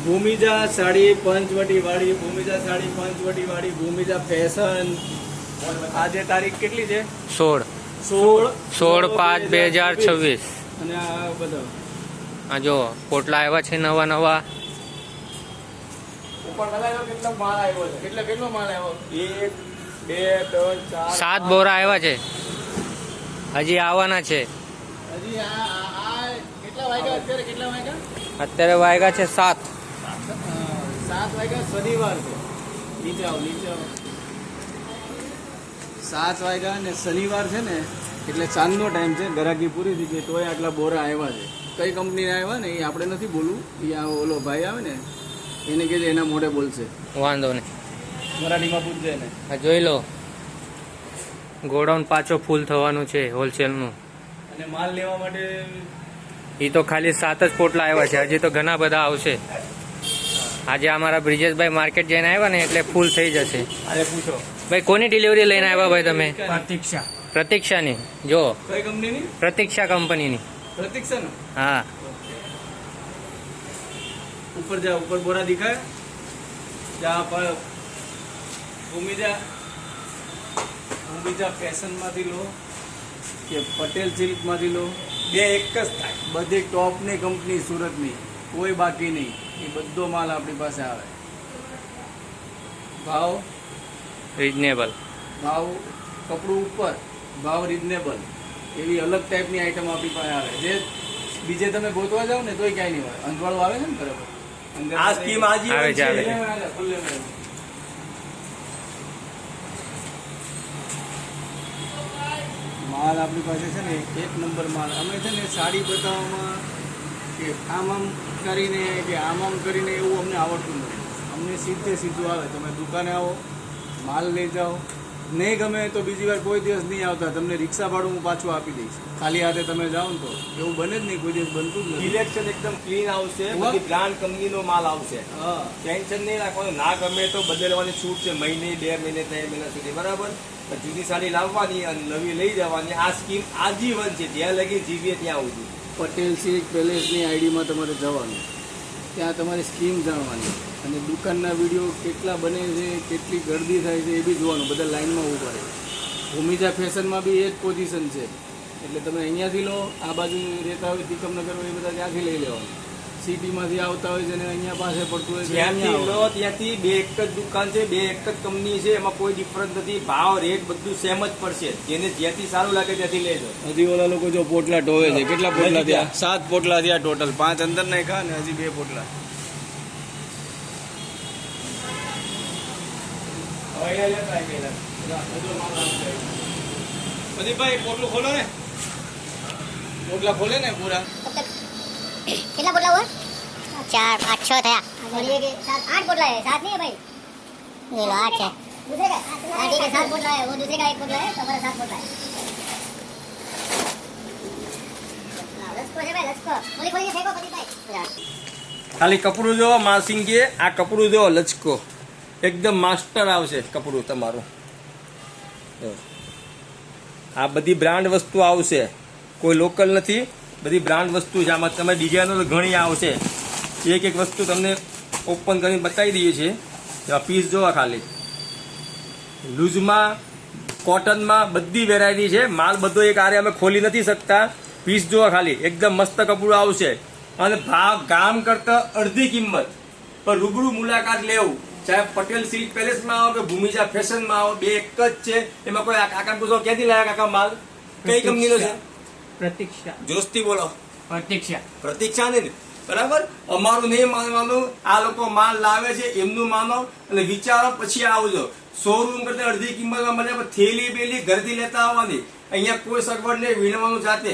ભૂમિજા સાડી પંચવટી વાળી, ભૂમિજા સાડી પંચવટી વાળી, ભૂમિજા ફેશન. આજે તારીખ કેટલી છે? 16/5/2026. અને આ બધા આ જો પોટલા આવ્યા છે નવા નવા. ઉપર લગાવ્યો કેટલો માલ આવ્યો છે? કેટલો માલ આવ્યો? 1 2 3 4 7 બોરા આવ્યા છે, હજી આવવાના છે. હજી આ કેટલા વાગ્યા અત્યારે? કેટલા વાગ્યા? અત્યારે વાગ્યા છે 7. 7 વાગ્યા શનિવાર છે. નીચે આવો. 7 વાગ્યા ને શનિવાર છે ને, એટલે સાંજનો ટાઈમ છે. ગરાકી પૂરી થઈ ગઈ તોય આટલા બોરા આવ્યા છે. કઈ કંપનીના આવ્યા ને એ આપણે નથી બોલવું, એ ઓલો ભાઈ આવે ને એને કહેજે, એના મોઢે બોલશે. વાંધો નહીં, મરાઠીમાં પૂછજે એને. આ જોઈ લો, ગોડાઉન પાછો ફૂલ થવાનું છે હોલસેલનું. અને માલ લેવા માટે એ તો ખાલી 7 જ પોટલા આવ્યા છે, હજી તો ઘણા બધા આવશે. આજે અમારા બ્રિજેશભાઈ માર્કેટ જઈને આવ્યા ને એટલે ફૂલ થઈ જશે. અરે પૂછો ભાઈ કોની ડિલિવરી લઈને આવ્યા ભાઈ તમે? પ્રતીક્ષાની. જો કઈ કંપનીની? પ્રતીક્ષા કંપનીની. પ્રતીક્ષા ને? હા. ઉપર જા, ઉપર બોરા દિખાય જા પર. ભૂમિજા ફેશનમાંથી લો કે પટેલ સિલ્કમાંથી લો, બે એક જ થાય. બધી ટોપની કંપની સુરતની, કોઈ બાકી નહીં. એ બધો માલ આપણી પાસે આવે. ભાવ રિઝનેબલ. ભાવ કપડું ઉપર, ભાવ રિઝનેબલ. એવી અલગ ટાઈપની આઈટમ આપણી પાસે આવે જે બીજે તમે ગોતવા જાઓ ને તોય ક્યાંય નહીં હોય. અંધવાળું આવે છે ને બરાબર. આ સ્કીમ આવે છે. માલ આપણી પાસે છે ને એક નંબર માલ. અમે છે ને સાડી બતાવવામાં કે આમ કરીને કે આમ કરીને એવું અમને આવડતું નથી. અમને સીધું આવે. તમે દુકાને આવો, માલ લઈ જાઓ. નહીં ગમે તો બીજી વાર કોઈ દિવસ નહીં આવતા. તમને રિક્ષા ભાડું હું પાછું આપી દઈશ. ખાલી હાથે તમે જાઓ ને તો એવું બને જ નહીં, કોઈ દિવસ બનતું જ નથી. સિલેક્શન એકદમ ક્લીન આવશે, બધી બ્રાન્ડ કંપનીનો માલ આવશે. હા, ટેન્શન નહીં રાખવાનું. ના ગમે તો બદલવાની છૂટ છે, મહિને 2 મહિને 3 મહિના સુધી, બરાબર. જૂની સાડી લાવવાની અને નવી લઈ જવાની. આ સ્કીમ આજીવન છે, જ્યાં લગી જીવીએ ત્યાં સુધી. પટેલ સિલ્ક પેલેસની આઈડીમાં તમારે જવાનું, ત્યાં તમારી સ્કીમ જાણવાની અને દુકાનના વિડીયો કેટલા બને છે, કેટલી ગરદી થાય છે એ બી જોવાનું. બધા લાઈનમાં ઊભા રહે. ભૂમિજા ફેશનમાં બી એ જ પોઝિશન છે. એટલે તમે અહીંયાથી લો, આ બાજુ રહેતા હોય તિકમનગર હોય એ બધા ત્યાંથી લઈ લેવાનું. સિટીમાંથી આવતા હોય જેને અહીંયા પાસે પડતું હોય ત્યાંથી લો. ત્યાંથી બે એક જ દુકાન છે, બે એક જ કંપની છે, એમાં કોઈ ડિફરન્સ નથી. ભાવ રેટ બધું સેમ જ પડશે. જેને જ્યાંથી સારું લાગે ત્યાંથી લેજો. હજી ઓલા લોકો જો પોટલા ઢોવે છે. કેટલા પોટલા થયા? 7 પોટલા થયા ટોટલ. 5 અંદર નાખ્યા ને હજી 2 પોટલા. ભાઈ પોટલું ખોલો ને, પોટલા ખોલે ને પૂરા. कितना बोला हुआ? 4 5 6 થયા. बोलिए कि 7 8 बोला है, 7 नहीं है भाई. ये लो 8 है. दूसरे का? हाँ ठीक है, 7 बोल रहा है वो, दूसरे का 1 बोल रहा है, हमारा 7 बोल रहा है. लचको है भाई, लचको. बोली बोली फेंको पति भाई. ખાલી કપડું જો માસિંગ કે આ કપડું જો લચકો એકદમ માસ્ટર આવશે કપડું તમારું. આ બધી બ્રાન્ડ વસ્તુ આવશે, કોઈ લોકલ નથી. બધી બ્રાન્ડ વસ્તુ છે. આમાં તમે ડિઝાઇનો તો ઘણી આવશે. એક એક વસ્તુ તમને ઓપન કરીને બતાવી દઈએ છીએ. પીસ જોવા ખાલી લૂઝમાં, કોટનમાં બધી વેરાયટી છે. માલ બધો એક આરે અમે ખોલી નથી શકતા. પીસ જોવા ખાલી એકદમ મસ્ત કપડું આવશે. અને ભાવ ગામ કરતાં અડધી કિંમત પર રૂબરૂ મુલાકાત લેવું. ચાહે પટેલ સિલ્ક પેલેસમાં આવો કે ભૂમિજા ફેશનમાં આવો, બે એક જ છે. એમાં કોઈ કાકા પૂછો ક્યાંથી લાયા કાકા માલ? કઈ કંપનીનો છે? પ્રતીક્ષા. જોસ્તી બોલો. પ્રતીક્ષા ને બરાબર. અમારું નહીં માનવાનું. આ લોકો માલ લાવે છે એમનું માનો અને વિચારો પછી આવજો. શોરૂમ કરતા અડધી કિંમતમાં મળે. થેલી બેલી ઘરથી લેતા આવવાની. અહીંયા કોઈ સગવડ નહીં, વીણવાનું જાતે,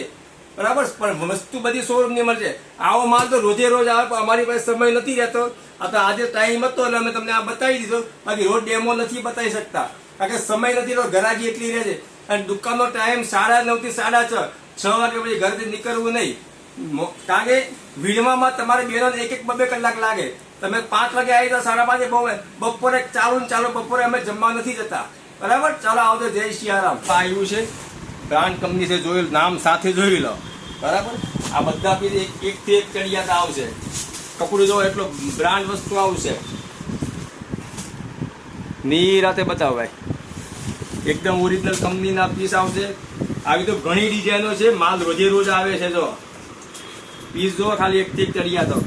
બરાબર. પણ વસ્તુ બધી શોરૂમ ની મળશે. આવો માલ તો રોજે રોજ આવે, પણ અમારી પાસે સમય નથી રહેતો. આ તો આજે ટાઈમ હતો એટલે અમે તમને આ બતાવી દીધો. બાકી રોજ ડેમો નથી બતાવી શકતા, કારણ કે સમય નથી. તો ગરાગી એટલી રહે છે. અને દુકાનનો ટાઈમ 9:30 થી 6:30. 6 વાગે પછી ઘરથી નીકળવું નહીં, કારણ કે વીણવામાં તમારે બેનો 1-2 કલાક લાગે. તમે 5 વાગે આવી જાઓ, 5:30 બપોરે ચાલો બપોરે અમે જમવા નથી જતા, બરાબર. ચાલો આવતો. જય સિયારામ. આવ્યું છે બ્રાન્ડ કંપની છે, જોયું નામ સાથે જોઈ લો, બરાબર. આ બધા એક થી એક ચડિયાતા આવશે. કપડું જો એટલો બ્રાન્ડ વસ્તુ આવશે. નિરાતે બતાવો ભાઈ, એકદમ ઓરિજિનલ કંપનીના પીસ આવશે. આવી તો ઘણી ડિઝાઇનો છે, માલ રોજે રોજ આવે છે. જો પીસ જો ખાલી એકથી એક ચડિયા તો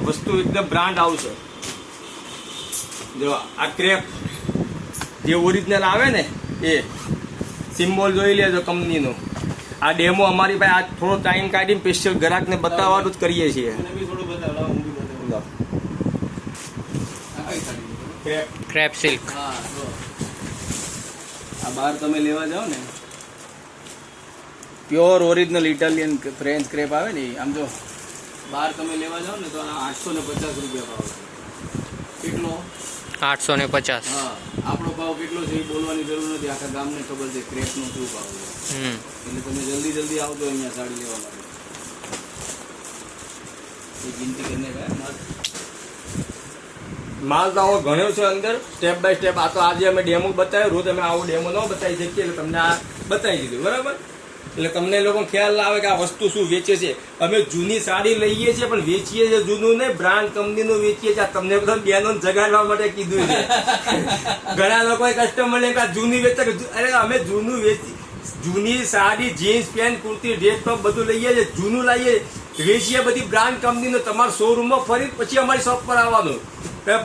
વસ્તુ એકદમ બ્રાન્ડ આવશે. જો આ ક્રેપ જે ઓરિજિનલ આવે ને એ સિમ્બોલ જોઈ લેજો કંપનીનું. આ ડેમો અમારી પાસે આ થોડો ટાઈમ કાઢીને સ્પેશિયલ ગ્રાહકને બતાવવાનું જ કરીએ છીએ. મને બી થોડું બતાવો, લાવો હું બી બતાવું. લો. આ કઈ સાડી? Crepe crepe silk. હા જો આ બહાર તમે લેવા જાઓ ને, pure original Italian French crepe આવે ને, આમ જો બહાર તમે લેવા જાઓ ને તો આના 850 રૂપિયા ભાવ છે. કેટલો? 850. હા, આપણો ભાવ કેટલો છે એ બોલવાની જરૂર નથી, આખા ગામને ખબર છે ક્રેપનો શું ભાવ છે. એટલે તમે જલ્દી આવજો અહીંયા સાડી લેવા માટે. એ ગિનતી કરીને ગયા માલ તો આવો ઘણો છે અંદર, સ્ટેપ બાય સ્ટેપ. આ તો આજે અમે ડેમો બતાવ્યો, રોજ અમે આવો ડેમો ન બતાવી શકીએ એટલે તમને આ બતાવી દીધું, બરાબર? એટલે તમને લોકો ખ્યાલ આવે કે આ વસ્તુ શું વેચે છે. અમે જૂની સાડી લઈએ છીએ પણ વેચીએ છીએ જૂનું ને, બ્રાન્ડ કંપનીનું વેચીએ છીએ. આ તમને બધા બેનો જગાડવા માટે કીધું છે. ઘણા લોકો કસ્ટમર ને જૂની વેચતા, અરે અમે જૂનું જૂની sari, jeans pant, kurti, dress top બધું લઈએ છીએ, જૂનું લાવીએ, વેચીએ બધી બ્રાન્ડ કંપનીનું. તમારા શોરૂમમાં ફરી પછી અમારી શોપ પર આવવાનું.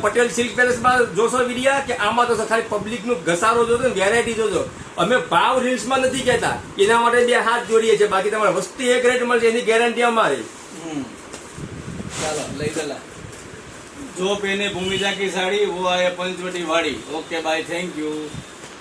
પટેલ સિલ્ક પેલેસમાં જોશો વિડિયા કે આમાં તો ખાલી પબ્લિકનું ઘસારો જોજો ને વેરાયટી જોજો. અમે ભાવ રીલ્સમાં નથી કહેતા, એના માટે બે હાથ જોડીએ છીએ. બાકી તમારે વસ્તુ એક રેટ મળશે એની ગેરંટી અમારી. ચાલો લઈ ચલા. जो पहने भूमिजा की साड़ी वो आए Panchvati Wadi. Okay bye, thank you.